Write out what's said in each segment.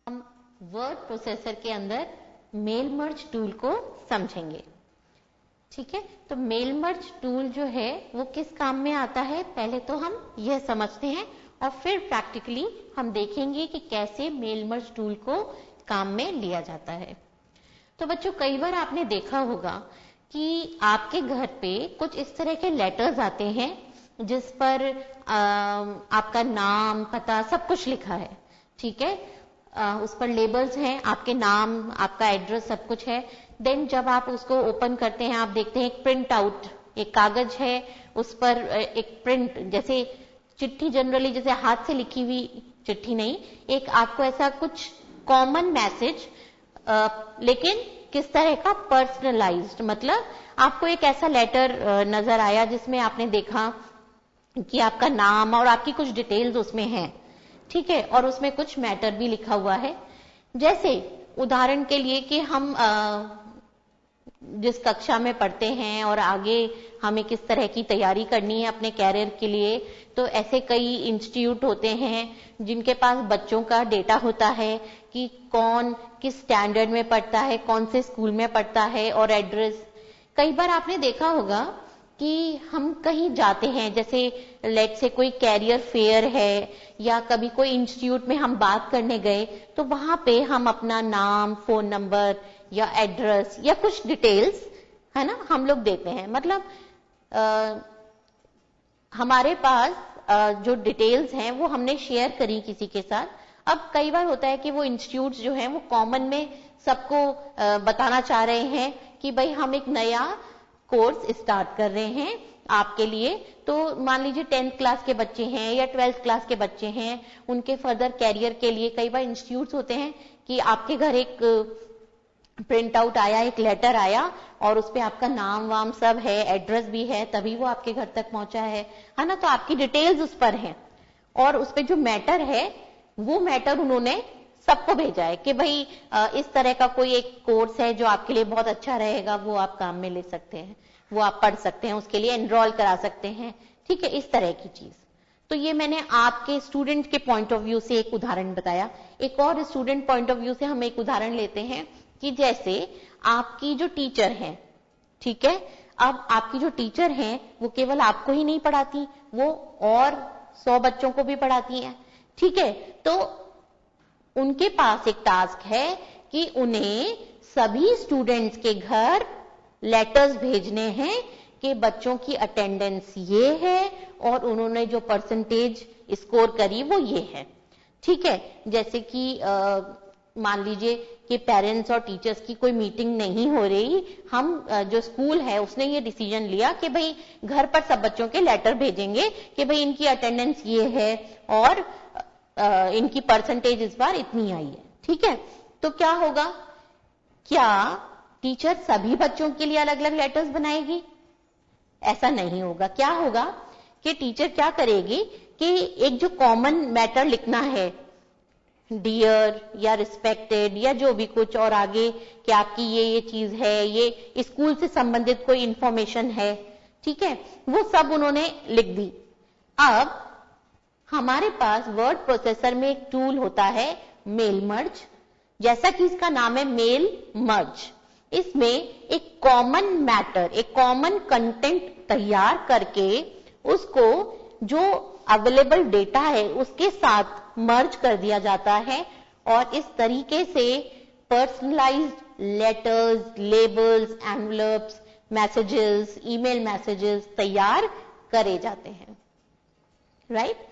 हम word processor के अंदर मेल मर्ज टूल को समझेंगे। ठीक है, तो मेल मर्ज टूल जो है वो किस काम में आता है, पहले तो हम यह समझते हैं और फिर प्रैक्टिकली हम देखेंगे कि कैसे मेल मर्ज टूल को काम में लिया जाता है। तो बच्चों, कई बार आपने देखा होगा कि आपके घर पे कुछ इस तरह के लेटर्स आते हैं जिस पर आपका नाम, पता सब कुछ लिखा है। ठीक है, उस पर लेबल्स हैं, आपके नाम, आपका एड्रेस सब कुछ है। देन जब आप उसको ओपन करते हैं, आप देखते हैं एक प्रिंट आउट, एक कागज है, उस पर एक प्रिंट, जैसे चिट्ठी जनरली जैसे हाथ से लिखी हुई चिट्ठी नहीं, एक आपको ऐसा कुछ कॉमन मैसेज, लेकिन किस तरह का, पर्सनलाइज्ड, मतलब आपको एक ऐसा लेटर नजर आया जिसमें आपने देखा कि आपका नाम और आपकी कुछ डिटेल्स उसमें हैं। ठीक है, और उसमें कुछ मैटर भी लिखा हुआ है। जैसे उदाहरण के लिए कि हम जिस कक्षा में पढ़ते हैं और आगे हमें किस तरह की तैयारी करनी है अपने कैरियर के लिए, तो ऐसे कई इंस्टीट्यूट होते हैं जिनके पास बच्चों का डेटा होता है कि कौन किस स्टैंडर्ड में पढ़ता है, कौन से स्कूल में पढ़ता है, और एड्रेस। कई बार आपने देखा होगा कि हम कहीं जाते हैं, जैसे लेट से कोई कैरियर फेयर है या कभी कोई इंस्टीट्यूट में हम बात करने गए, तो वहां पे हम अपना नाम, फोन नंबर या एड्रेस या कुछ डिटेल्स, है ना, हम लोग देते हैं। मतलब हमारे पास जो डिटेल्स हैं वो हमने शेयर करी किसी के साथ। अब कई बार होता है कि वो इंस्टीट्यूट्स जो हैं वो कॉमन में सबको बताना चाह रहे हैं कि भाई हम एक नया कोर्स स्टार्ट कर रहे हैं आपके लिए। तो मान लीजिए 10th क्लास के बच्चे हैं या 12th क्लास के बच्चे हैं, उनके फर्दर कैरियर के लिए कई बार इंस्टीट्यूट्स होते हैं कि आपके घर एक प्रिंट आउट आया, एक लेटर आया और उसपे आपका नाम वाम सब है, एड्रेस भी है, तभी वो आपके घर तक पहुंचा है ना। तो आपकी डिटेल्स उस पर हैं और उसपे जो मैटर है वो मैटर उन्होंने सबको भेजा है कि भाई इस तरह का कोई एक कोर्स है जो आपके लिए बहुत अच्छा रहेगा, वो आप काम में ले सकते हैं, वो आप पढ़ सकते हैं, उसके लिए एनरोल करा सकते हैं। ठीक है, इस तरह की चीज। तो ये मैंने आपके स्टूडेंट के पॉइंट ऑफ व्यू से एक उदाहरण बताया। एक और स्टूडेंट पॉइंट ऑफ व्यू से हम एक उदाहरण लेते हैं कि जैसे आपकी जो टीचर है, ठीक है, अब आपकी जो टीचर हैं वो केवल आपको ही नहीं पढ़ाती, वो और 100 बच्चों को भी पढ़ाती हैं। ठीक है, तो उनके पास एक टास्क है कि उन्हें सभी स्टूडेंट्स के घर लेटर्स भेजने हैं कि बच्चों की अटेंडेंस ये है और उन्होंने जो परसेंटेज स्कोर करी वो ये है। ठीक है, जैसे कि मान लीजिए कि पेरेंट्स और टीचर्स की कोई मीटिंग नहीं हो रही, हम जो स्कूल है उसने ये डिसीजन लिया कि भाई घर पर सब बच्चों के लेटर भेजेंगे कि भाई इनकी अटेंडेंस ये है और इनकी परसेंटेज इस बार इतनी आई है। ठीक है, तो क्या होगा, क्या टीचर सभी बच्चों के लिए अलग अलग लेटर्स बनाएगी? ऐसा नहीं होगा। क्या होगा कि टीचर क्या करेगी कि एक जो कॉमन मैटर लिखना है, डियर या रिस्पेक्टेड या जो भी कुछ, और आगे कि आपकी ये चीज है, ये स्कूल से संबंधित कोई इंफॉर्मेशन है, ठीक है, वो सब उन्होंने लिख दी। अब हमारे पास वर्ड प्रोसेसर में एक टूल होता है मेल मर्ज, जैसा कि इसका नाम है मेल मर्ज। इसमें एक कॉमन मैटर, एक कॉमन कंटेंट तैयार करके उसको जो अवेलेबल डेटा है उसके साथ मर्ज कर दिया जाता है और इस तरीके से personalised letters, labels, envelopes, messages, email messages तैयार करे जाते हैं। राइट?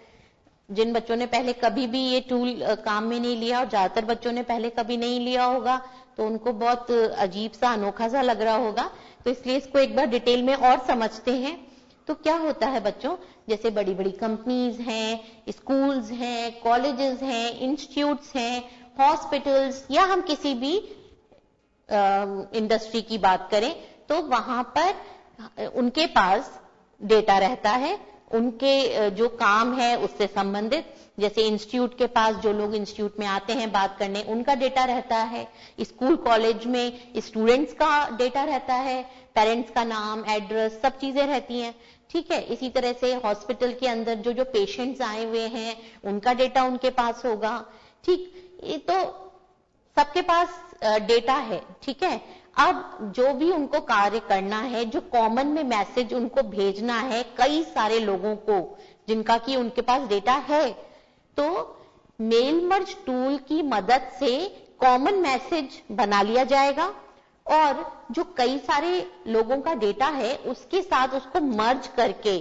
जिन बच्चों ने पहले कभी भी ये टूल काम में नहीं लिया, और ज्यादातर बच्चों ने पहले कभी नहीं लिया होगा, तो उनको बहुत अजीब सा, अनोखा सा लग रहा होगा। तो इसलिए इसको एक बार डिटेल में और समझते हैं। तो क्या होता है बच्चों, जैसे बड़ी बड़ी कंपनीज हैं, स्कूल्स हैं, कॉलेजेस हैं, इंस्टीट्यूट्स हैं, हॉस्पिटल्स, या हम किसी भी इंडस्ट्री की बात करें, तो वहां पर उनके पास डेटा रहता है, उनके जो काम है उससे संबंधित। जैसे इंस्टीट्यूट के पास जो लोग इंस्टीट्यूट में आते हैं बात करने, उनका डेटा रहता है। स्कूल कॉलेज में स्टूडेंट्स का डेटा रहता है, पेरेंट्स का नाम, एड्रेस, सब चीजें रहती हैं। ठीक है, इसी तरह से हॉस्पिटल के अंदर जो जो पेशेंट्स आए हुए हैं उनका डेटा उनके पास होगा। ठीक, तो सबके पास डेटा है, ठीक है। अब जो भी उनको कार्य करना है, जो कॉमन में मैसेज उनको भेजना है कई सारे लोगों को जिनका कि उनके पास डेटा है, तो मेल मर्ज टूल की मदद से कॉमन मैसेज बना लिया जाएगा और जो कई सारे लोगों का डेटा है उसके साथ उसको मर्ज करके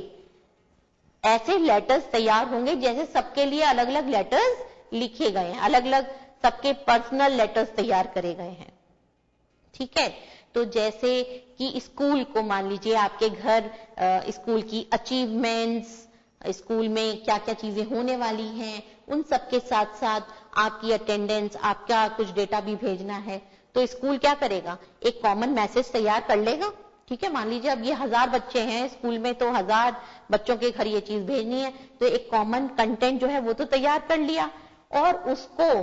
ऐसे लेटर्स तैयार होंगे जैसे सबके लिए अलग अलग लेटर्स लिखे गए हैं, अलग अलग सबके पर्सनल लेटर्स तैयार करे गए हैं, ठीक है। तो जैसे कि स्कूल को मान लीजिए, आपके घर स्कूल की अचीवमेंट्स, स्कूल में क्या क्या चीजें होने वाली हैं, उन सबके साथ साथ आपकी अटेंडेंस, आपका कुछ डेटा भी भेजना है, तो स्कूल क्या करेगा, एक कॉमन मैसेज तैयार कर लेगा, ठीक है। मान लीजिए अब ये 1000 बच्चे हैं स्कूल में, तो 1000 बच्चों के घर ये चीज भेजनी है, तो एक कॉमन कंटेंट जो है वो तो तैयार कर लिया और उसको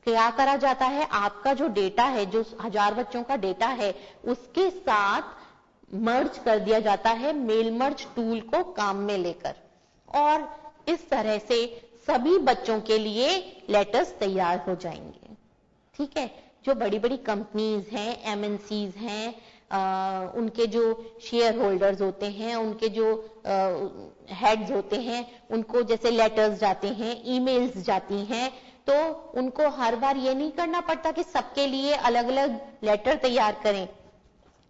क्या करा जाता है, आपका जो डेटा है, जो 1000 बच्चों का डेटा है, उसके साथ मर्ज कर दिया जाता है मेल मर्ज टूल को काम में लेकर, और इस तरह से सभी बच्चों के लिए लेटर्स तैयार हो जाएंगे, ठीक है। जो बड़ी बड़ी कंपनीज हैं, एमएनसीज हैं, उनके जो शेयर होल्डर्स होते हैं, उनके जो हेड्स होते हैं, उनको जैसे लेटर्स जाते हैं, ईमेल्स जाती हैं, तो उनको हर बार ये नहीं करना पड़ता कि सबके लिए अलग अलग लेटर तैयार करें।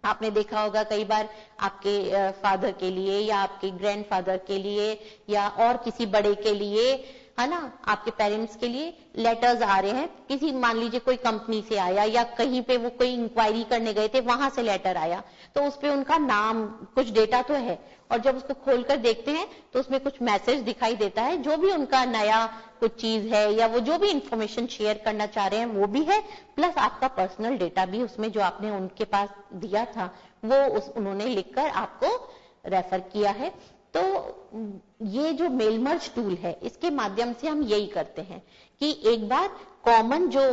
आपने देखा होगा कई बार आपके फादर के लिए या आपके ग्रैंडफादर के लिए या और किसी बड़े के लिए, है ना, आपके पेरेंट्स के लिए लेटर्स आ रहे हैं, किसी मान लीजिए कोई कंपनी से आया या कहीं पे वो कोई इंक्वायरी करने गए थे, वहां से लेटर आया, तो उस पे उनका नाम, कुछ डेटा तो है, और जब उसको खोलकर देखते हैं तो उसमें कुछ मैसेज दिखाई देता है, जो भी उनका नया कुछ चीज है या वो जो भी इंफॉर्मेशन शेयर करना चाह रहे हैं वो भी है, प्लस आपका पर्सनल डेटा भी उसमें जो आपने उनके पास दिया था वो उन्होंने लिखकर आपको रेफर किया है। तो ये जो मेल मर्ज टूल है, इसके माध्यम से हम यही करते हैं कि एक बार कॉमन जो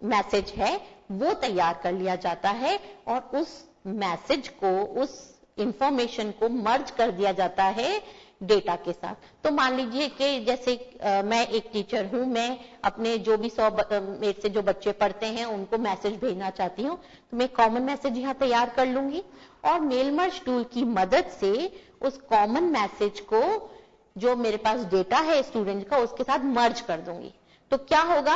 मैसेज है वो तैयार कर लिया जाता है और उस मैसेज को, उस इंफॉर्मेशन को मर्ज कर दिया जाता है डेटा के साथ। तो मान लीजिए कि जैसे मैं एक टीचर हूं, मैं अपने जो भी 100 मेरे से जो बच्चे पढ़ते हैं उनको मैसेज भेजना चाहती हूँ, तो मैं कॉमन मैसेज यहाँ तैयार कर लूंगी और मेल मर्ज टूल की मदद से उस कॉमन मैसेज को, जो मेरे पास डेटा है स्टूडेंट का, उसके साथ मर्ज कर दूंगी। तो क्या होगा,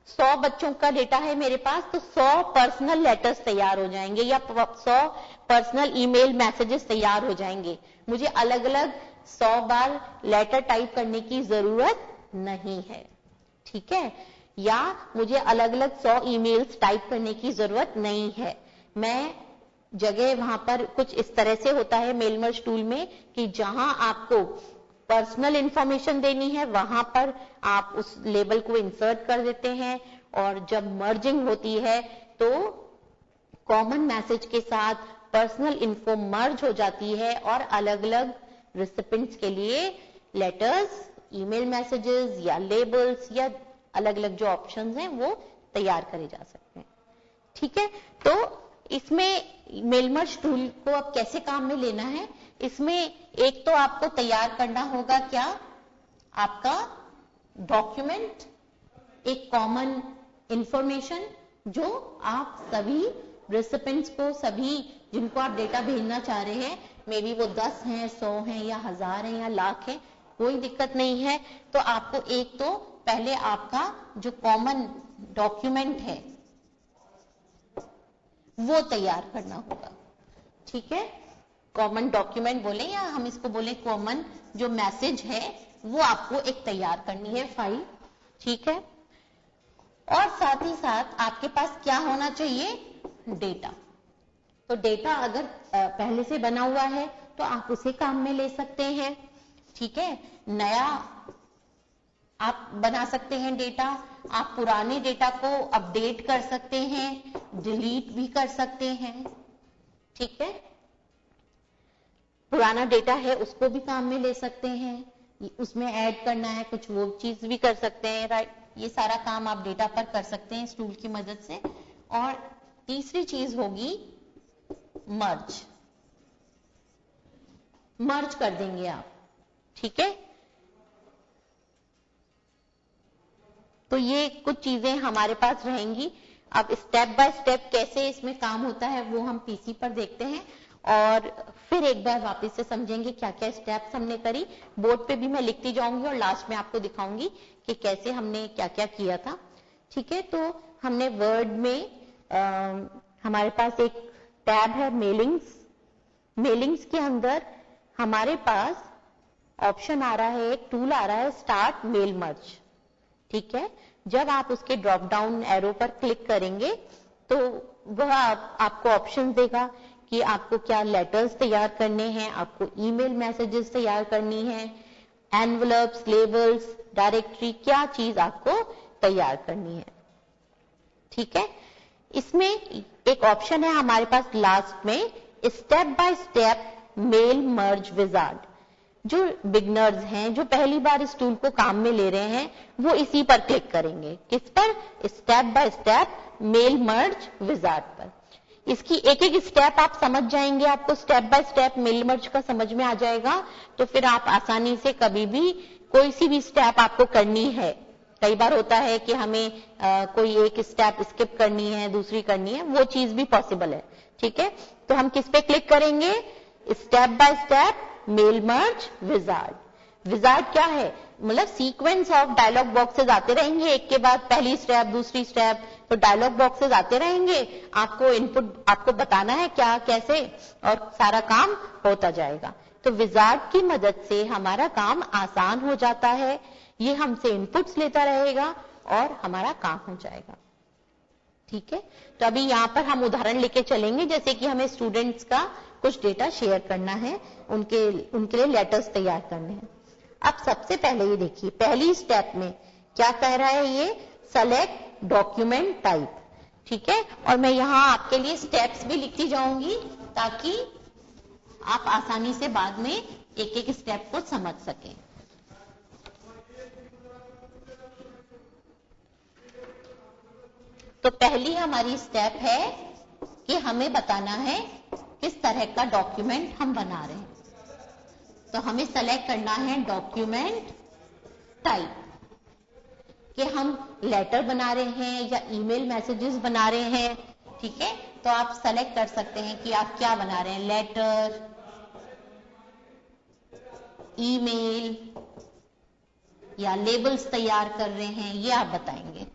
100 बच्चों का डेटा है मेरे पास, तो 100 पर्सनल लेटर्स तैयार हो जाएंगे या 100 पर्सनल ईमेल मैसेजेस तैयार हो जाएंगे। मुझे अलग अलग 100 बार लेटर टाइप करने की जरूरत नहीं है, ठीक है, या मुझे अलग अलग 100 ईमेल्स टाइप करने की जरूरत नहीं है। मैं जगह वहां पर कुछ इस तरह से होता है मेल मर्ज टूल में कि जहां आपको पर्सनल इंफॉर्मेशन देनी है वहां पर आप उस लेबल को इंसर्ट कर देते हैं, और जब मर्जिंग होती है तो कॉमन मैसेज के साथ पर्सनल इन्फो मर्ज हो जाती है और अलग अलग रिसिपेंट्स के लिए लेटर्स, ईमेल मैसेजेस या लेबल्स या अलग अलग जो ऑप्शंस हैं वो तैयार करे जा सकते हैं, ठीक है। तो इसमें मेल मर्ज टूल को अब कैसे काम में लेना है, इसमें एक तो आपको तैयार करना होगा क्या, आपका डॉक्यूमेंट, एक कॉमन इंफॉर्मेशन जो आप सभी रेसिपेंट्स को, सभी जिनको आप डेटा भेजना चाह रहे हैं, मे बी वो 10 हैं, 100 हैं या 1000 हैं या लाख हैं, कोई दिक्कत नहीं है। तो आपको एक तो पहले आपका जो कॉमन डॉक्यूमेंट है वो तैयार करना होगा, ठीक है। कॉमन डॉक्यूमेंट बोले या हम इसको बोले कॉमन जो मैसेज है वो आपको एक तैयार करनी है फाइल, ठीक है। और साथ ही साथ आपके पास क्या होना चाहिए, डेटा। तो डेटा अगर पहले से बना हुआ है तो आप उसे काम में ले सकते हैं, ठीक है। नया आप बना सकते हैं डेटा, आप पुराने डेटा को अपडेट कर सकते हैं, डिलीट भी कर सकते हैं, ठीक है। पुराना डेटा है उसको भी काम में ले सकते हैं, उसमें ऐड करना है कुछ वो चीज भी कर सकते हैं, राइट। ये सारा काम आप डेटा पर कर सकते हैं इस टूल की मदद से। और तीसरी चीज होगी मर्ज, मर्ज कर देंगे आप, ठीक है। तो ये कुछ चीजें हमारे पास रहेंगी अब स्टेप बाय स्टेप कैसे इसमें काम होता है वो हम पीसी पर देखते हैं और फिर एक बार वापस से समझेंगे क्या क्या स्टेप्स हमने करी। बोर्ड पे भी मैं लिखती जाऊंगी और लास्ट में आपको दिखाऊंगी कि कैसे हमने क्या क्या किया था। ठीक है, तो हमने वर्ड में हमारे पास एक टैब है मेलिंग्स। मेलिंग्स के अंदर हमारे पास ऑप्शन आ रहा है, एक टूल आ रहा है स्टार्ट मेल मर्ज। ठीक है, जब आप उसके ड्रॉप डाउन एरो पर क्लिक करेंगे तो वह आपको ऑप्शन देगा कि आपको क्या लेटर्स तैयार करने हैं, आपको ईमेल मैसेजेस तैयार करनी है, एनवलप्स, लेबल्स, डायरेक्टरी, क्या चीज आपको तैयार करनी है। ठीक है, इसमें एक ऑप्शन है हमारे पास लास्ट में step by step mail merge wizard. जो बिगनर्स हैं, जो पहली बार इस टूल को काम में ले रहे हैं, वो इसी पर क्लिक करेंगे। किस पर? Step by step mail merge wizard पर। इसकी एक एक स्टेप आप समझ जाएंगे, आपको step by step mail merge का समझ में आ जाएगा, तो फिर आप आसानी से कभी भी कोई सी भी स्टेप आपको करनी है। कई बार होता है कि हमें कोई एक स्टेप स्किप करनी है, दूसरी करनी है, वो चीज भी पॉसिबल है। ठीक है, तो हम किस पे क्लिक करेंगे? Step by step mail merge wizard. Wizard क्या है? मतलब सीक्वेंस ऑफ डायलॉग बॉक्सेस आते रहेंगे, एक के बाद पहली स्टेप, दूसरी स्टेप, तो डायलॉग बॉक्सेस आते रहेंगे। आपको इनपुट आपको बताना है क्या कैसे, और सारा काम होता जाएगा। तो विजार्ड की मदद से हमारा काम आसान हो जाता है। ये हमसे इनपुट्स लेता रहेगा और हमारा काम हो जाएगा। ठीक है, तो अभी यहाँ पर हम उदाहरण लेके चलेंगे, जैसे कि हमें स्टूडेंट्स का कुछ डेटा शेयर करना है, उनके लिए लेटर्स तैयार करने हैं। अब सबसे पहले ये देखिए, पहली स्टेप में क्या कह रहा है ये? Select document type. ठीक है, और मैं यहाँ आपके लिए स्टेप्स भी लिखती जाऊंगी ताकि आप आसानी से बाद में एक एक स्टेप को समझ सकें। तो पहली हमारी स्टेप है कि हमें बताना है किस तरह का डॉक्यूमेंट हम बना रहे हैं। तो हमें सेलेक्ट करना है डॉक्यूमेंट टाइप, कि हम लेटर बना रहे हैं या ईमेल मैसेजेस बना रहे हैं। ठीक है, तो आप सेलेक्ट कर सकते हैं कि आप क्या बना रहे हैं, लेटर, ईमेल या लेबल्स तैयार कर रहे हैं, ये आप बताएंगे।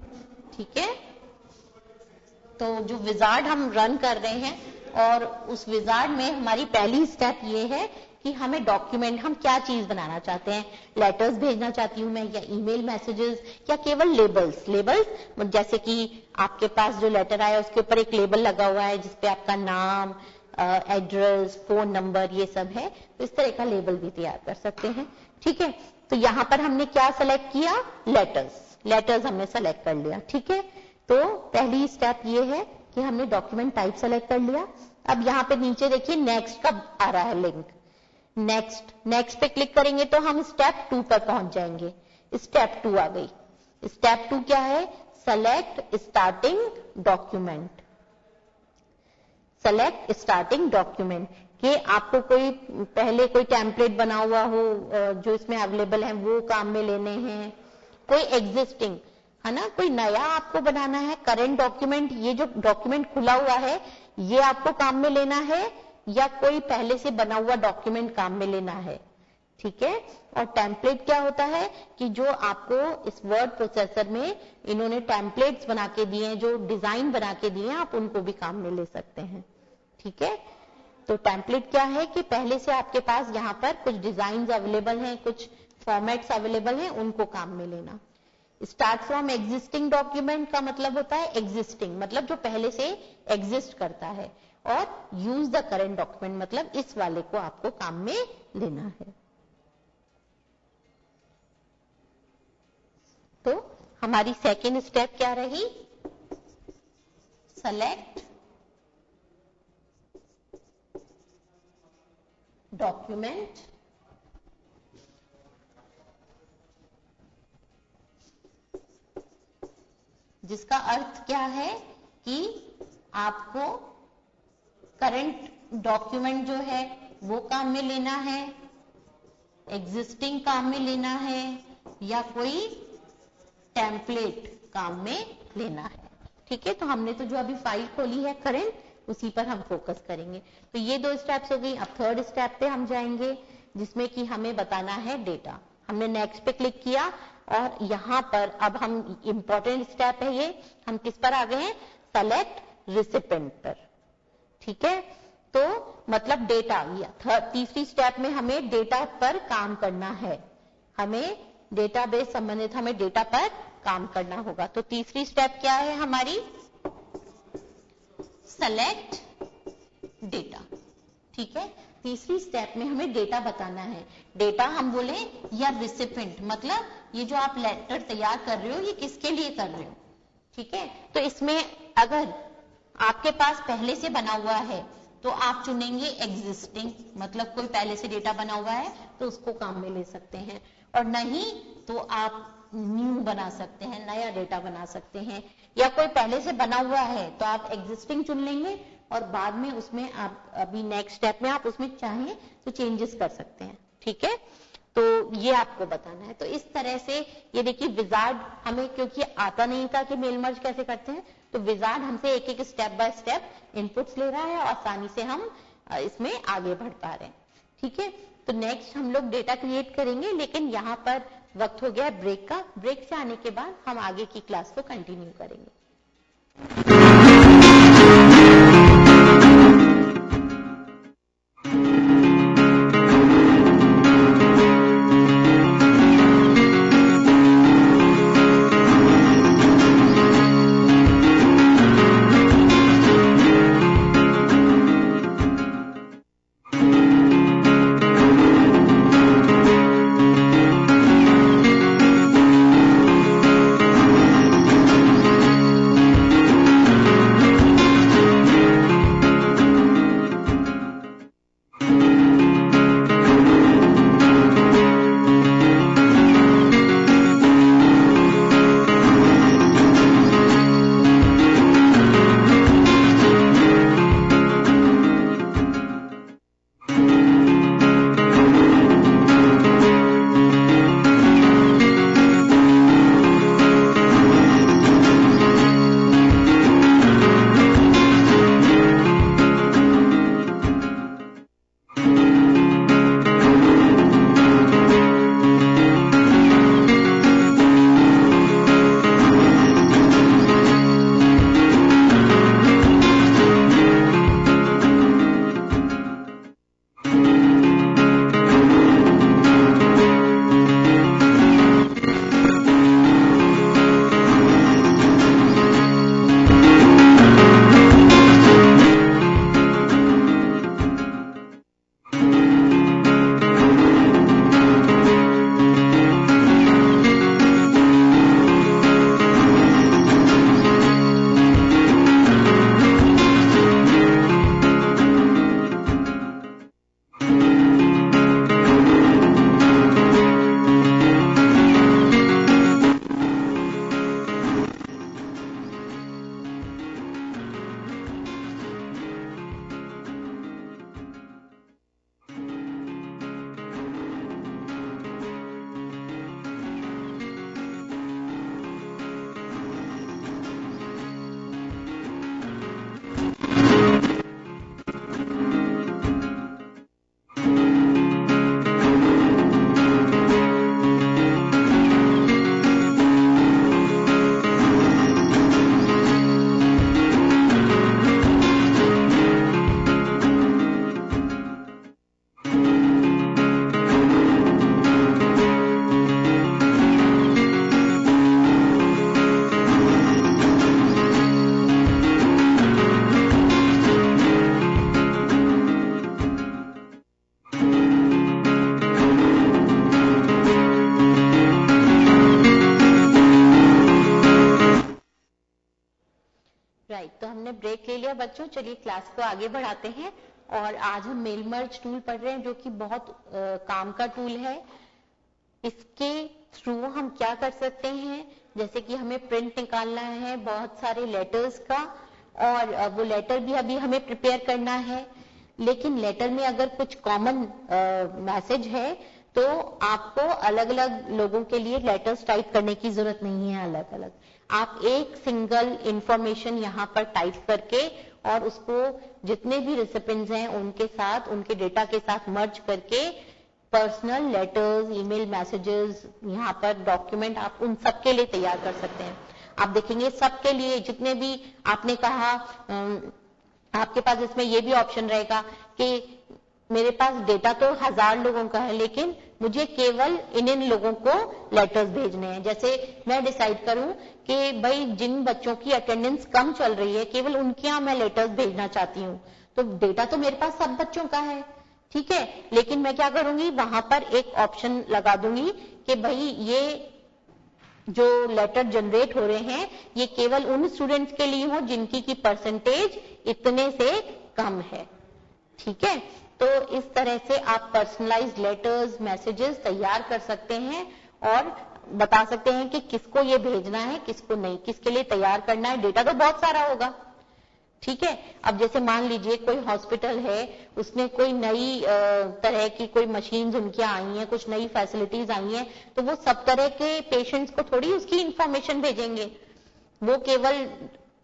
ठीक है, तो जो विजार्ड हम रन कर रहे हैं, और उस विजार्ड में हमारी पहली स्टेप ये है कि हमें डॉक्यूमेंट, हम क्या चीज बनाना चाहते हैं, लेटर्स भेजना चाहती हूं मैं, या ईमेल मैसेजेस, या केवल लेबल्स। लेबल्स जैसे कि आपके पास जो लेटर आया उसके ऊपर एक लेबल लगा हुआ है जिसपे आपका नाम, एड्रेस, फोन नंबर, ये सब है, तो इस तरह का लेबल भी तैयार कर सकते हैं। ठीक है, तो यहां पर हमने क्या सेलेक्ट किया? लेटर्स हमने सेलेक्ट कर लिया। ठीक है, तो पहली स्टेप ये है कि हमने डॉक्यूमेंट टाइप सेलेक्ट कर लिया। अब यहाँ पे नीचे देखिए नेक्स्ट का आ रहा है लिंक, नेक्स्ट पे क्लिक करेंगे तो हम स्टेप 2 पर पहुंच जाएंगे। स्टेप 2 आ गई। स्टेप 2 क्या है? Select starting document. Select starting document कि आपको कोई पहले कोई टेम्पलेट बना हुआ हो जो इसमें अवेलेबल है, वो काम में लेने हैं, कोई एग्जिस्टिंग है ना, कोई नया आपको बनाना है, करंट डॉक्यूमेंट, ये जो डॉक्यूमेंट खुला हुआ है ये आपको काम में लेना है, या कोई पहले से बना हुआ डॉक्यूमेंट काम में लेना है। ठीक है, और टेम्पलेट क्या होता है कि जो आपको इस वर्ड प्रोसेसर में इन्होंने टेम्पलेट्स बना के दिए हैं, जो डिजाइन बना के दिए हैं, आप उनको भी काम में ले सकते हैं। ठीक है, तो टेम्पलेट क्या है कि पहले से आपके पास यहाँ पर कुछ डिजाइन अवेलेबल हैं, कुछ फॉर्मेट्स अवेलेबल हैं, उनको काम में लेना। स्टार्ट फ्रॉम एग्जिस्टिंग डॉक्यूमेंट का मतलब होता है एग्जिस्टिंग, मतलब जो पहले से एग्जिस्ट करता है, और यूज द करंट डॉक्यूमेंट मतलब इस वाले को आपको काम में लेना है। तो हमारी सेकेंड स्टेप क्या रही? सेलेक्ट डॉक्यूमेंट जिसका अर्थ क्या है कि आपको करंट डॉक्यूमेंट जो है वो काम में लेना है, एग्जिस्टिंग काम में लेना है, या कोई टेम्पलेट काम में लेना है। ठीक है, तो हमने तो जो अभी फाइल खोली है करंट, उसी पर हम फोकस करेंगे। तो ये 2 स्टेप्स हो गई। अब थर्ड स्टेप पे हम जाएंगे, जिसमें कि हमें बताना है डेटा। हमने नेक्स्ट पे क्लिक किया और यहाँ पर अब हम इंपॉर्टेंट स्टेप है ये, हम किस पर आ गए हैं, सेलेक्ट रिसिपेंट पर। ठीक है, तो मतलब डेटा, तीसरी स्टेप में हमें डेटा पर काम करना है, हमें डेटाबेस संबंधित हमें डेटा पर काम करना होगा। तो तीसरी स्टेप क्या है हमारी, सेलेक्ट डेटा। ठीक है, तीसरी स्टेप में हमें डेटा बताना है। डेटा हम बोले या रिसिपेंट, मतलब ये जो आप लेटर तैयार कर रहे हो ये किसके लिए कर रहे हो। ठीक है, तो इसमें अगर आपके पास पहले से बना हुआ है तो आप चुनेंगे एग्जिस्टिंग, मतलब कोई पहले से डेटा बना हुआ है तो उसको काम में ले सकते हैं, और नहीं तो आप न्यू बना सकते हैं, नया डेटा बना सकते हैं। या कोई पहले से बना हुआ है तो आप एग्जिस्टिंग चुन लेंगे और बाद में उसमें आप अभी नेक्स्ट स्टेप में आप उसमें चाहें तो चेंजेस कर सकते हैं। ठीक है, तो ये आपको बताना है। तो इस तरह से ये देखिए विजार्ड हमें क्योंकि आता नहीं था कि मेल मर्ज कैसे करते हैं, तो विजार्ड हमसे एक एक स्टेप बाय स्टेप इनपुट्स ले रहा है और आसानी से हम इसमें आगे बढ़ पा रहे हैं। ठीक है, तो नेक्स्ट हम लोग डेटा क्रिएट करेंगे, लेकिन यहाँ पर वक्त हो गया ब्रेक का। ब्रेक से आने के बाद हम आगे की क्लास को कंटिन्यू करेंगे। तो हमने ब्रेक ले लिया बच्चों, चलिए क्लास को आगे बढ़ाते हैं। और आज हम मेल मर्ज टूल पढ़ रहे हैं, जो कि बहुत काम का टूल है। इसके थ्रू हम क्या कर सकते हैं, जैसे कि हमें प्रिंट निकालना है बहुत सारे लेटर्स का, और वो लेटर भी अभी हमें प्रिपेयर करना है। लेकिन लेटर में अगर कुछ कॉमन मैसेज है तो आपको अलग अलग लोगों के लिए लेटर्स टाइप करने की जरूरत नहीं है अलग अलग। आप एक सिंगल इंफॉर्मेशन यहाँ पर टाइप करके और उसको जितने भी रिसिपेंट्स हैं उनके साथ, उनके डेटा के साथ मर्ज करके पर्सनल लेटर्स, ईमेल मैसेजेस, यहाँ पर डॉक्यूमेंट आप उन सबके लिए तैयार कर सकते हैं। आप देखेंगे सबके लिए जितने भी आपने कहा, आपके पास इसमें ये भी ऑप्शन रहेगा कि मेरे पास डेटा तो 1000 लोगों का है लेकिन मुझे केवल इन लोगों को लेटर्स भेजने हैं। जैसे मैं डिसाइड करूं कि भाई जिन बच्चों की अटेंडेंस कम चल रही है केवल उनके यहां मैं लेटर्स भेजना चाहती हूं, तो डेटा तो मेरे पास सब बच्चों का है, ठीक है, लेकिन मैं क्या करूंगी वहां पर एक ऑप्शन लगा दूंगी कि भाई ये जो लेटर जनरेट हो रहे हैं ये केवल उन स्टूडेंट्स के लिए हो जिनकी की परसेंटेज इतने से कम है, ठीक है। तो इस तरह से आप पर्सनलाइज्ड लेटर्स, मैसेजेस तैयार कर सकते हैं और बता सकते हैं कि किसको ये भेजना है, किसको नहीं, किसके लिए तैयार करना है। डेटा तो बहुत सारा होगा, ठीक है। अब जैसे मान लीजिए कोई हॉस्पिटल है, उसने कोई नई तरह की कोई मशीन्स उनकी आई हैं, कुछ नई फैसिलिटीज आई हैं, तो वो सब तरह के पेशेंट्स को थोड़ी उसकी इंफॉर्मेशन भेजेंगे। वो केवल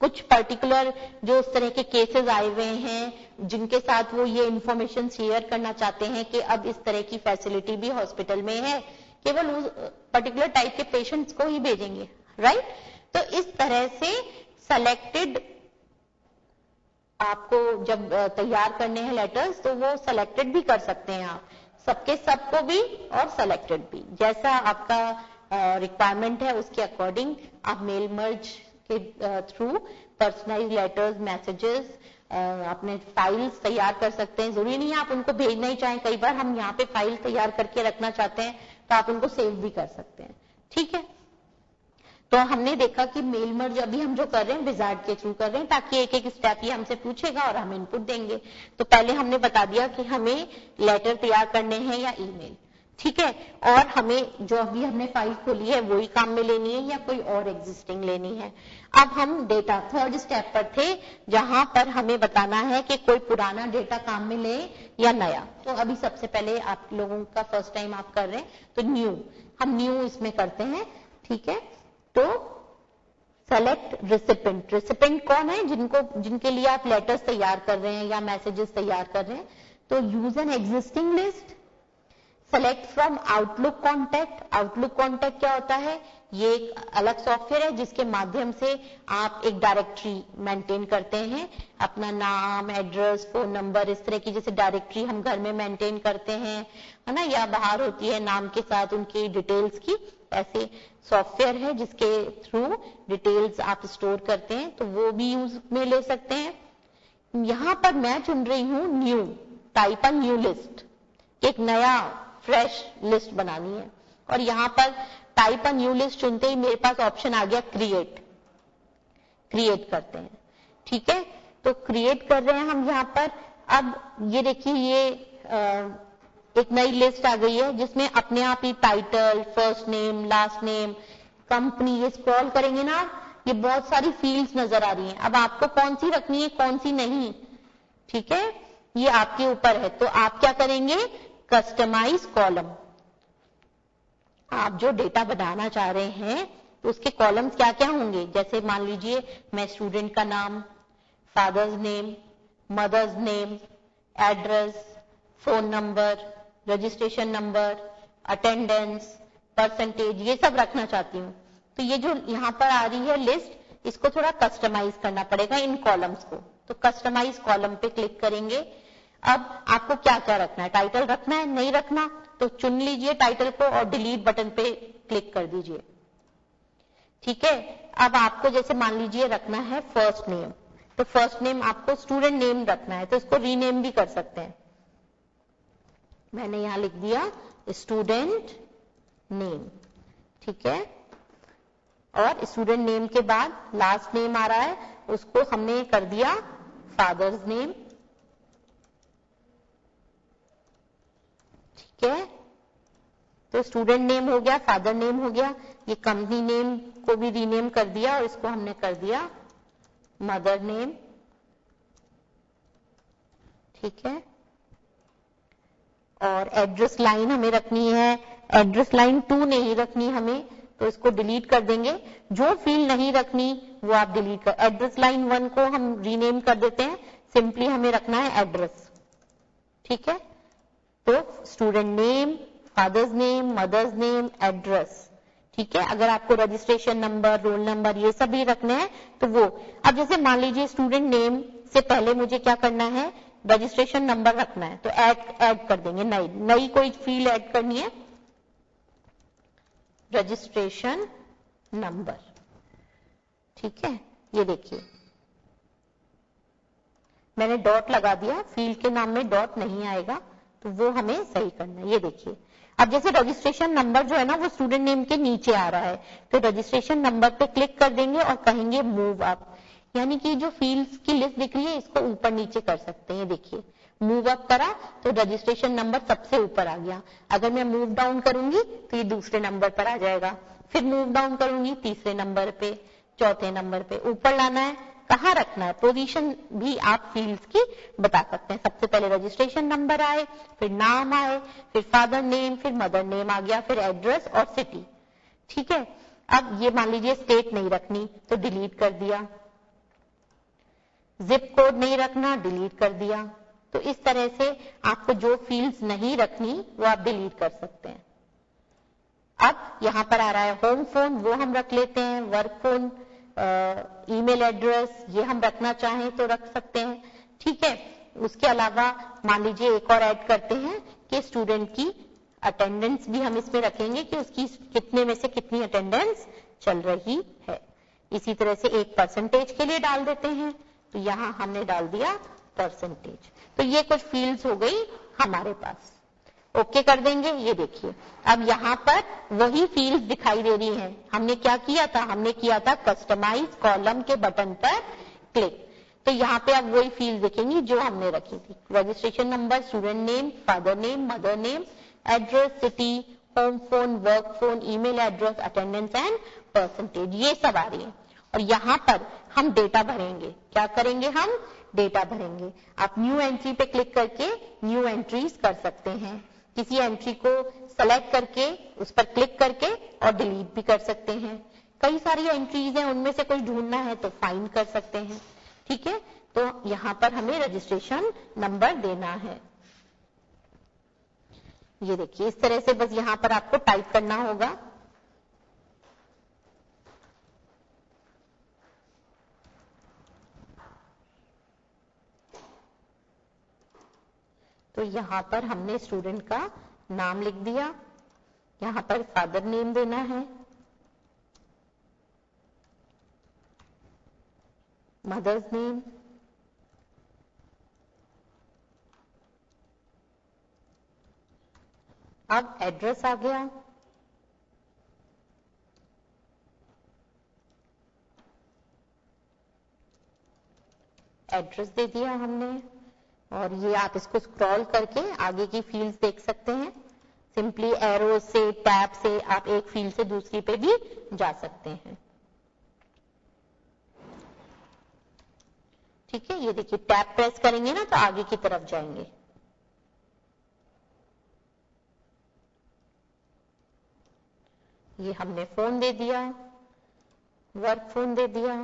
कुछ पर्टिकुलर जो उस तरह के केसेस आए हुए हैं जिनके साथ वो ये इंफॉर्मेशन शेयर करना चाहते हैं कि अब इस तरह की फैसिलिटी भी हॉस्पिटल में है, केवल उस पर्टिकुलर टाइप के पेशेंट्स को ही भेजेंगे, राइट। तो इस तरह से सेलेक्टेड आपको जब तैयार करने हैं लेटर्स तो वो सेलेक्टेड भी कर सकते हैं आप, सबके सबको भी और सेलेक्टेड भी, जैसा आपका रिक्वायरमेंट है उसके अकॉर्डिंग आप मेल मर्ज के थ्रू पर्सनलाइज्ड लेटर्स, मैसेजेस, अपने फाइल्स तैयार कर सकते हैं। जरूरी नहीं है आप उनको भेजना ही चाहें, कई बार हम यहाँ पे फाइल तैयार करके रखना चाहते हैं तो आप उनको सेव भी कर सकते हैं, ठीक है। तो हमने देखा कि मेल मर्ज अभी हम जो कर रहे हैं विजार्ड के थ्रू कर रहे हैं ताकि एक एक स्टेप ये हमसे पूछेगा और हम इनपुट देंगे। तो पहले हमने बता दिया कि हमें लेटर तैयार करने हैं या ईमेल, ठीक है, और हमें जो अभी हमने फाइल खोली है वही काम में लेनी है या कोई और एग्जिस्टिंग लेनी है। अब हम डेटा थर्ड स्टेप पर थे जहां पर हमें बताना है कि कोई पुराना डेटा काम में ले या नया। तो अभी सबसे पहले आप लोगों का फर्स्ट टाइम आप कर रहे हैं तो न्यू, हम न्यू इसमें करते हैं, ठीक है। तो सेलेक्ट रिसिपेंट, रिसिपेंट कौन है, जिनके लिए आप लेटर्स तैयार कर रहे हैं या मैसेजेस तैयार कर रहे हैं। तो use an existing list, select from outlook contact. Outlook contact क्या होता है, ये एक अलग सॉफ्टवेयर है जिसके माध्यम से आप एक डायरेक्टरी मेंटेन करते हैं, अपना नाम, एड्रेस, फोन नंबर, इस तरह की जैसे डायरेक्टरी हम घर में मेंटेन करते हैं, है ना, या बाहर होती है नाम के साथ उनकी डिटेल्स की, ऐसे सॉफ्टवेयर है जिसके थ्रू डिटेल्स आप स्टोर करते हैं, तो वो भी यूज में ले सकते हैं। यहां पर मैं चुन रही हूं new, type a new list, एक नया फ्रेश लिस्ट बनानी है, और यहां पर टाइप अ न्यू लिस्ट चुनते ही मेरे पास ऑप्शन आ गया क्रिएट, क्रिएट करते हैं, ठीक है। तो क्रिएट कर रहे हैं हम यहां पर। अब ये देखिए ये एक नई लिस्ट आ गई है जिसमें अपने आप ही title, first name, last name, company, ये स्क्रॉल करेंगे ना ये बहुत सारी फील्ड्स नजर आ रही हैं। अब आपको कौन सी रखनी है कौन सी नहीं, ठीक है, ये आपके ऊपर है। तो आप क्या करेंगे, कस्टमाइज कॉलम, आप जो डेटा बनाना चाह रहे हैं तो उसके कॉलम्स क्या क्या होंगे, जैसे मान लीजिए मैं स्टूडेंट का नाम, father's name, mother's name, address, phone number, registration number, attendance, percentage, ये सब रखना चाहती हूँ। तो ये जो यहाँ पर आ रही है लिस्ट, इसको थोड़ा कस्टमाइज करना पड़ेगा इन कॉलम्स को। तो कस्टमाइज कॉलम पे क्लिक करेंगे। अब आपको क्या क्या रखना है, टाइटल रखना है, नहीं रखना तो चुन लीजिए टाइटल को और डिलीट बटन पे क्लिक कर दीजिए, ठीक है। अब आपको जैसे मान लीजिए रखना है फर्स्ट नेम, तो फर्स्ट नेम आपको स्टूडेंट नेम रखना है, तो इसको रीनेम भी कर सकते हैं। मैंने यहां लिख दिया स्टूडेंट नेम, ठीक है, और स्टूडेंट नेम के बाद लास्ट नेम आ रहा है, उसको हमने कर दिया फादर्स नेम, ठीक है। तो स्टूडेंट नेम हो गया, फादर नेम हो गया, ये कंपनी नेम को भी रीनेम कर दिया और इसको हमने कर दिया मदर नेम, ठीक है। और एड्रेस लाइन हमें रखनी है, एड्रेस लाइन 2 नहीं रखनी हमें, तो इसको डिलीट कर देंगे। जो फील्ड नहीं रखनी वो आप डिलीट कर, एड्रेस लाइन 1 को हम रीनेम कर देते हैं, सिंपली हमें रखना है एड्रेस। ठीक है, तो student name, father's name, mother's name, address. ठीक है, अगर आपको रजिस्ट्रेशन नंबर, रोल नंबर ये सब भी रखने हैं तो वो। अब जैसे मान लीजिए स्टूडेंट नेम से पहले मुझे क्या करना है, रजिस्ट्रेशन नंबर रखना है, तो ऐड कर देंगे, नई कोई फील्ड ऐड करनी है, रजिस्ट्रेशन नंबर। ठीक है, ये देखिए मैंने डॉट लगा दिया, फील्ड के नाम में डॉट नहीं आएगा, तो वो हमें सही करना है। ये देखिए अब जैसे रजिस्ट्रेशन नंबर जो है ना वो स्टूडेंट नेम के नीचे आ रहा है, तो रजिस्ट्रेशन नंबर पे क्लिक कर देंगे और कहेंगे मूव अप, यानी कि जो फील्ड्स की लिस्ट दिख रही है इसको ऊपर नीचे कर सकते हैं। देखिए मूव अप करा तो रजिस्ट्रेशन नंबर सबसे ऊपर आ गया, अगर मैं मूव डाउन करूंगी तो ये दूसरे नंबर पर आ जाएगा, फिर मूव डाउन करूंगी तीसरे नंबर पे, चौथे नंबर पे। ऊपर लाना है, कहाँ रखना है, पोजीशन भी आप फील्ड्स की बता सकते हैं। सबसे पहले रजिस्ट्रेशन नंबर आए, फिर नाम आए, फिर फादर नेम, फिर मदर नेम आ गया, फिर एड्रेस और सिटी। ठीक है, अब ये मान लीजिए स्टेट नहीं रखनी तो डिलीट कर दिया, जिप कोड नहीं रखना, डिलीट कर दिया। तो इस तरह से आपको जो फील्ड्स नहीं रखनी वो आप डिलीट कर सकते हैं। अब यहां पर आ रहा है होम फोन, वो हम रख लेते हैं, वर्क फोन, ईमेल एड्रेस ये हम रखना चाहें तो रख सकते हैं। ठीक है, उसके अलावा मान लीजिए एक और ऐड करते हैं कि स्टूडेंट की अटेंडेंस भी हम इसमें रखेंगे कि उसकी कितने में से कितनी अटेंडेंस चल रही है। इसी तरह से एक परसेंटेज के लिए डाल देते हैं, तो यहां हमने डाल दिया परसेंटेज। तो ये कुछ फील्ड्स हो गई हमारे पास। ओके कर देंगे। ये देखिए अब यहां पर वही फील्ड्स दिखाई दे रही हैं। हमने क्या किया था, हमने किया था कस्टमाइज कॉलम के बटन पर क्लिक, तो यहाँ पे अब वही फील्ड दिखेंगी जो हमने रखी थी, registration number, student name, father name, mother name, address, city, home phone, work phone, email address, attendance and percentage, ये सब आ रही है। और यहाँ पर हम डेटा भरेंगे। क्या करेंगे, हम डेटा भरेंगे। आप न्यू एंट्री पे क्लिक करके न्यू एंट्रीज कर सकते हैं। किसी एंट्री को सेलेक्ट करके उस पर क्लिक करके और डिलीट भी कर सकते हैं। कई सारी एंट्रीज हैं, उनमें से कुछ ढूंढना है तो फाइंड कर सकते हैं। ठीक है, तो यहां पर हमें रजिस्ट्रेशन नंबर देना है। ये देखिए इस तरह से बस यहां पर आपको टाइप करना होगा। तो यहां पर हमने स्टूडेंट का नाम लिख दिया, यहां पर फादर नेम देना है, मदर्स नेम, अब एड्रेस आ गया, एड्रेस दे दिया हमने। और ये आप इसको स्क्रॉल करके आगे की फील्ड्स देख सकते हैं। सिंपली एरो से, टैब से आप एक फील्ड से दूसरी पे भी जा सकते हैं। ठीक है, ये देखिए टैब प्रेस करेंगे ना तो आगे की तरफ जाएंगे। ये हमने फोन दे दिया, वर्क फोन दे दिया,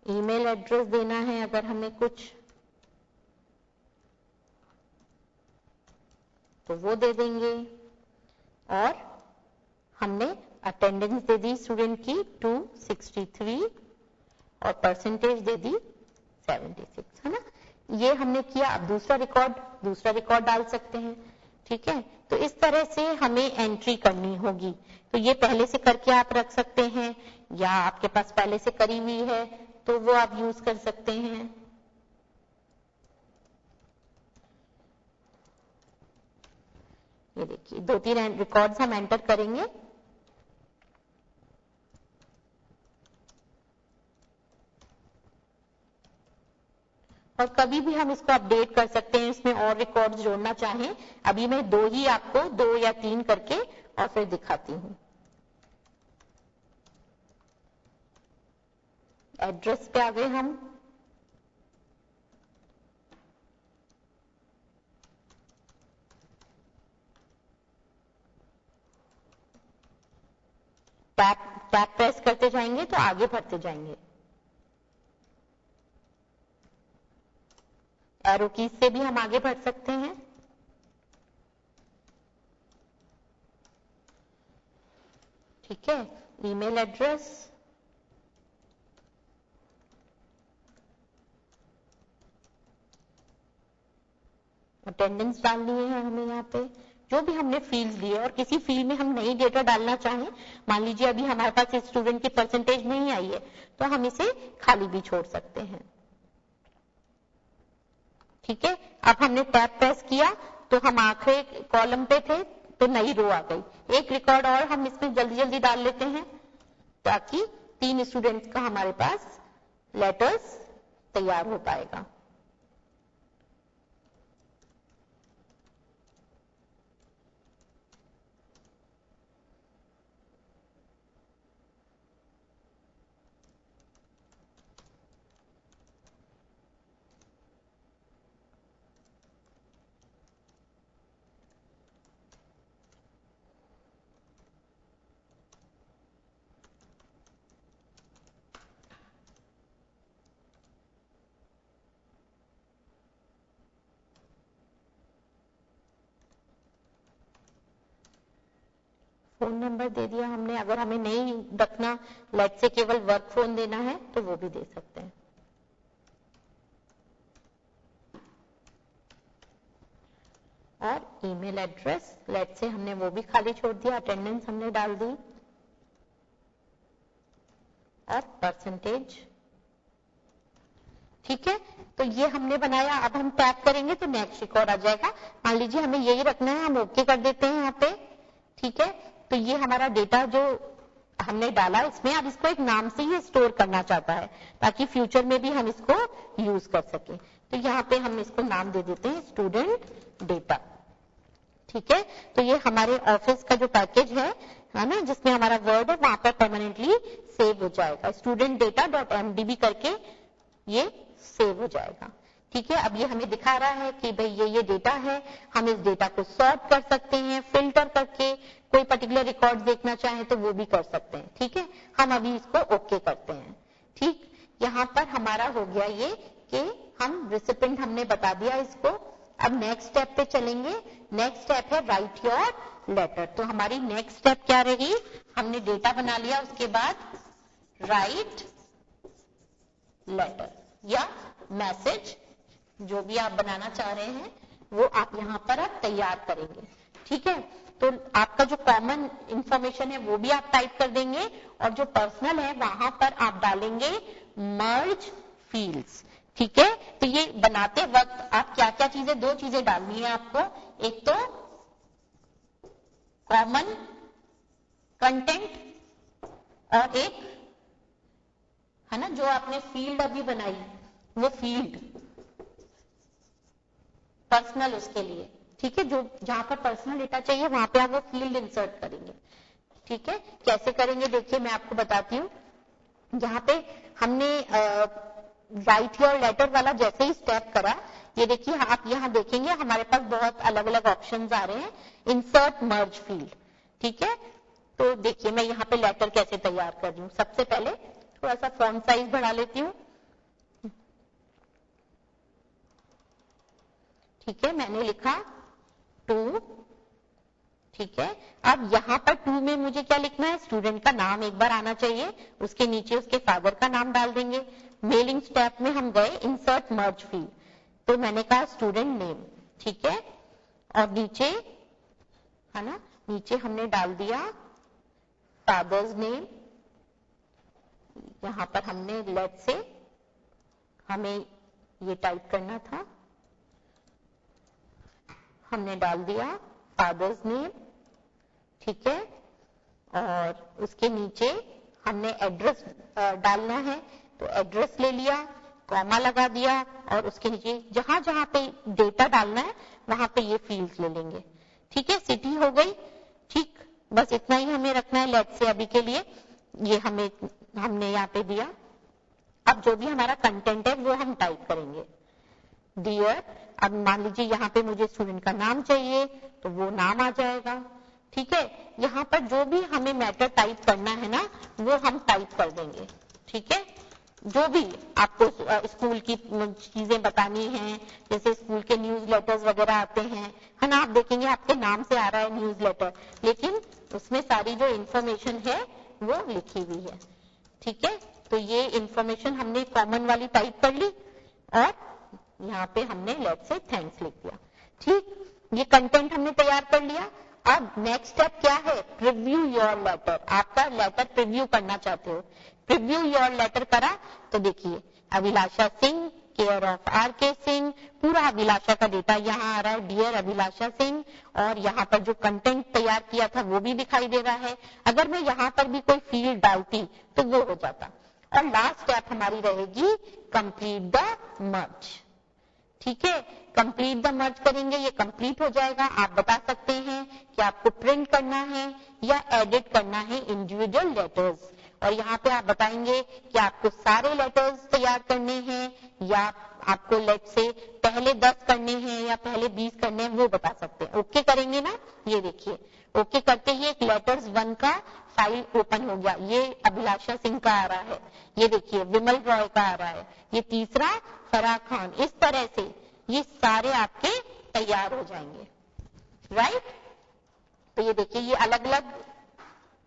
ईमेल एड्रेस देना है अगर हमें कुछ तो वो दे देंगे। और हमने अटेंडेंस दे दी स्टूडेंट की 263 और परसेंटेज दे दी 76, है ना। ये हमने किया। अब दूसरा रिकॉर्ड डाल सकते हैं। ठीक है, तो इस तरह से हमें एंट्री करनी होगी। तो ये पहले से करके आप रख सकते हैं, या आपके पास पहले से करी हुई है तो वो आप यूज कर सकते हैं। ये देखिए 2-3 रिकॉर्ड्स हम एंटर करेंगे। और कभी भी हम इसको अपडेट कर सकते हैं, इसमें और रिकॉर्ड्स जोड़ना चाहें। अभी मैं 2 ही आपको 2 या 3 करके और फिर दिखाती हूँ। एड्रेस पे आ गए हम, टैब प्रेस करते जाएंगे तो आगे बढ़ते जाएंगे। एरो कीज से भी हम आगे बढ़ सकते हैं। ठीक है, ईमेल एड्रेस, अटेंडेंस डालनी है हमें यहाँ पे, जो भी हमने फील्ड्स दिए। और किसी फील्ड में हम नई डेटा डालना चाहें, मान लीजिए अभी हमारे पास इस स्टूडेंट की परसेंटेज नहीं आई है, तो हम इसे खाली भी छोड़ सकते हैं। ठीक है, अब हमने टैब प्रेस किया तो हम आखिरी कॉलम पे थे तो नई रो आ गई। एक रिकॉर्ड और हम इसमें जल्दी जल्दी डाल लेते हैं ताकि 3 स्टूडेंट्स का हमारे पास लेटर्स तैयार हो पाएगा। फोन नंबर दे दिया हमने। अगर हमें नहीं रखना, लेट से केवल वर्क फोन देना है तो वो भी दे सकते हैं। और ईमेल एड्रेस, लेट से हमने वो भी खाली छोड़ दिया। अटेंडेंस हमने डाल दी और परसेंटेज। ठीक है, तो ये हमने बनाया। अब हम टैप करेंगे तो नेक्स्ट रिकॉर्ड आ जाएगा। मान लीजिए हमें यही रखना है, हम ओके कर देते हैं यहाँ पे। ठीक है, तो ये हमारा डेटा जो हमने डाला इसमें, अब इसको एक नाम से ही स्टोर करना चाहता है ताकि फ्यूचर में भी हम इसको यूज कर सकें। तो यहाँ पे हम इसको नाम दे देते हैं स्टूडेंट डेटा। ठीक है, तो ये हमारे ऑफिस का जो पैकेज है ना, जिसमें हमारा वर्ड है, वहां पर परमानेंटली सेव हो जाएगा। स्टूडेंट डेटा .mdb करके ये सेव हो जाएगा। ठीक है, अब ये हमें दिखा रहा है कि भाई ये डेटा है। हम इस डेटा को सॉर्ट कर सकते हैं, फिल्टर करके कोई पर्टिकुलर रिकॉर्ड देखना चाहे तो वो भी कर सकते हैं। ठीक है, हम अभी इसको ओके करते हैं। ठीक, यहाँ पर हमारा हो गया ये कि हम रिसिपेंट हमने बता दिया इसको। अब नेक्स्ट स्टेप पे चलेंगे। नेक्स्ट स्टेप है राइट योर लेटर। तो हमारी नेक्स्ट स्टेप क्या रही, हमने डेटा बना लिया, उसके बाद राइट लेटर या मैसेज, जो भी आप बनाना चाह रहे हैं वो आप यहाँ पर आप तैयार करेंगे। ठीक है, तो आपका जो कॉमन इंफॉर्मेशन है वो भी आप टाइप कर देंगे और जो पर्सनल है वहां पर आप डालेंगे मर्ज फील्ड्स। ठीक है, तो ये बनाते वक्त आप क्या क्या चीजें, 2 चीजें डालनी है आपको। एक तो कॉमन कंटेंट और एक है ना जो आपने फील्ड अभी बनाई वो फील्ड पर्सनल उसके लिए। ठीक है, जो जहां पर पर्सनल डेटा चाहिए वहां पे आप वो फील्ड इंसर्ट करेंगे। ठीक है, कैसे करेंगे देखिए मैं आपको बताती हूँ। यहाँ पे हमने राइट योर लेटर वाला जैसे ही स्टेप करा, ये देखिए आप यहाँ देखेंगे हमारे पास बहुत अलग अलग ऑप्शंस आ रहे हैं। इंसर्ट मर्ज फील्ड। ठीक है, तो देखिए मैं यहाँ पे लेटर कैसे तैयार कर रही हूँ। सबसे पहले थोड़ा सा फॉन्ट साइज बढ़ा लेती हूँ। ठीक है, मैंने लिखा 2। ठीक है, अब यहाँ पर 2 में मुझे क्या लिखना है, स्टूडेंट का नाम एक बार आना चाहिए, उसके नीचे उसके फादर का नाम डाल देंगे। मेलिंग स्टेप में हम गए इंसर्ट मर्ज फील्ड, तो मैंने कहा स्टूडेंट नेम। ठीक है, और नीचे है ना, नीचे हमने डाल दिया फादर्स नेम। यहाँ पर हमने लेट से हमें ये टाइप करना था, हमने डाल दिया फादर्स नेम। ठीक है, और उसके नीचे हमने एड्रेस डालना है तो एड्रेस ले लिया, कॉमा लगा दिया और उसके नीचे जहां जहां पे डेटा डालना है वहां पे ये फील्ड्स ले लेंगे। ठीक है, सिटी हो गई। ठीक, बस इतना ही हमें रखना है लेट से अभी के लिए। ये हमने यहाँ पे दिया। अब जो भी हमारा कंटेंट है वो हम टाइप करेंगे। डियर, अब मान लीजिए यहाँ पे मुझे स्टूडेंट का नाम चाहिए तो वो नाम आ जाएगा। ठीक है, यहाँ पर जो भी हमें मैटर टाइप करना है ना वो हम टाइप कर देंगे। ठीक है, जो भी आपको स्कूल की चीजें बतानी है, जैसे स्कूल के न्यूज लेटर्स वगैरह आते हैं, है ना, आप देखेंगे आपके नाम से आ रहा है न्यूज लेटर, लेकिन उसमें सारी जो इंफॉर्मेशन है वो लिखी हुई है। ठीक है, तो ये इंफॉर्मेशन हमने कॉमन वाली टाइप कर ली और यहाँ पे हमने लेट्स से थैंक्स लिख दिया। ठीक, ये कंटेंट हमने तैयार कर लिया। अब नेक्स्ट स्टेप क्या है, प्रीव्यू योर लेटर। आपका लेटर प्रीव्यू करना चाहते हो, प्रीव्यू योर लेटर करा तो देखिए अभिलाषा सिंह, केयर ऑफ आर के सिंह, पूरा अभिलाषा का डेटा यहाँ आ रहा है, डियर अभिलाषा सिंह, और यहाँ पर जो कंटेंट तैयार किया था वो भी दिखाई दे रहा है। अगर मैं यहाँ पर भी कोई फील्ड डालती तो वो हो जाता। और लास्ट स्टेप हमारी रहेगी कंप्लीट द मर्ज। ठीक है, कंप्लीट द मर्ज करेंगे, ये कंप्लीट हो जाएगा। आप बता सकते हैं कि आपको प्रिंट करना है या एडिट करना है इंडिविजुअल लेटर्स, और यहाँ पे आप बताएंगे कि आपको सारे लेटर्स तैयार करने हैं या आपको लेट से पहले 10 करने हैं या पहले 20 करने हैं, वो बता सकते हैं। ओके करेंगे ना, ये देखिए ओके करते ही एक लेटर्स 1 का फाइल ओपन हो गया, ये अभिलाषा सिंह का आ रहा है, ये देखिए विमल रॉय का आ रहा है, ये तीसरा फराह खान। इस तरह से ये सारे आपके तैयार हो जाएंगे, राइट। तो ये देखिए ये अलग अलग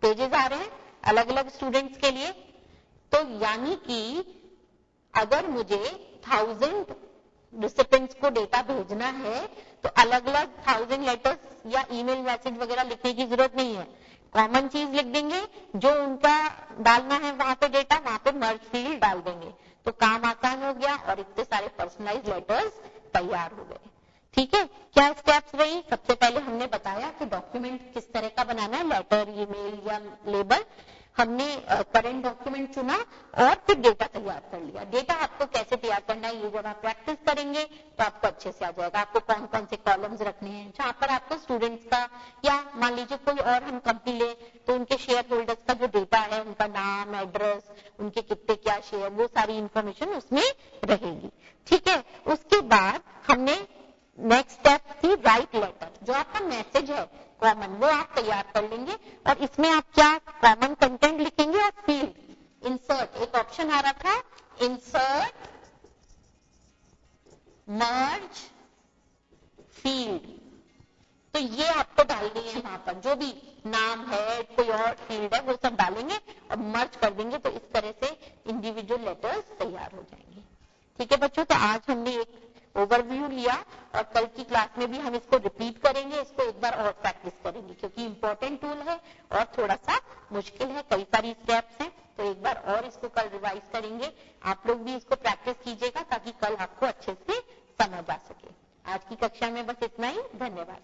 पेजेस आ रहे हैं अलग अलग स्टूडेंट्स के लिए। तो यानी कि अगर मुझे 1000 रिसिपेंट्स को डेटा भेजना है तो अलग अलग 1000 लेटर्स या ईमेल मैसेज वगैरह लिखने की जरूरत नहीं है, कॉमन चीज लिख देंगे, जो उनका डालना है वहां पे डेटा, वहां पे मर्ज फील्ड डाल देंगे, तो काम आसान हो गया और इतने सारे पर्सनलाइज लेटर्स तैयार हो गए। ठीक है, क्या स्टेप्स रही, सबसे पहले हमने बताया कि डॉक्यूमेंट किस तरह का बनाना है, लेटर, ईमेल या लेबल। हमने करंट डॉक्यूमेंट चुना और फिर डेटा तैयार कर लिया। डेटा आपको कैसे तैयार करना है ये जब आप प्रैक्टिस करेंगे तो आपको अच्छे से आ जाएगा। आपको कौन कौन से कॉलम्स रखने हैं, जहां पर आपको स्टूडेंट्स का या मान लीजिए कोई और हम कंपनी ले तो उनके शेयर होल्डर्स का जो डेटा है, उनका नाम, एड्रेस, उनके कितने क्या शेयर, वो सारी इंफॉर्मेशन उसमें रहेगी। ठीक है, उसके बाद हमने नेक्स्ट स्टेप थी राइट लेटर, जो आपका मैसेज है कॉमन वो आप तैयार कर लेंगे, और इसमें आप क्या कॉमन कंटेंट लिखेंगे और फील्ड इंसर्ट, एक ऑप्शन आ रहा था इंसर्ट मर्ज फील्ड, तो ये आपको डालनी है वहां पर, जो भी नाम है कोई और फील्ड है वो सब डालेंगे और मर्ज कर देंगे, तो इस तरह से इंडिविजुअल लेटर्स तैयार हो जाएंगे। ठीक है बच्चों, तो आज हमने एक ओवरव्यू लिया और कल की क्लास में भी हम इसको रिपीट करेंगे, इसको एक बार और प्रैक्टिस करेंगे क्योंकि इंपॉर्टेंट टूल है और थोड़ा सा मुश्किल है, कई सारी स्टेप्स हैं, तो एक बार और इसको कल रिवाइज करेंगे। आप लोग भी इसको प्रैक्टिस कीजिएगा ताकि कल आपको अच्छे से समझ आ सके। आज की कक्षा में बस इतना ही, धन्यवाद।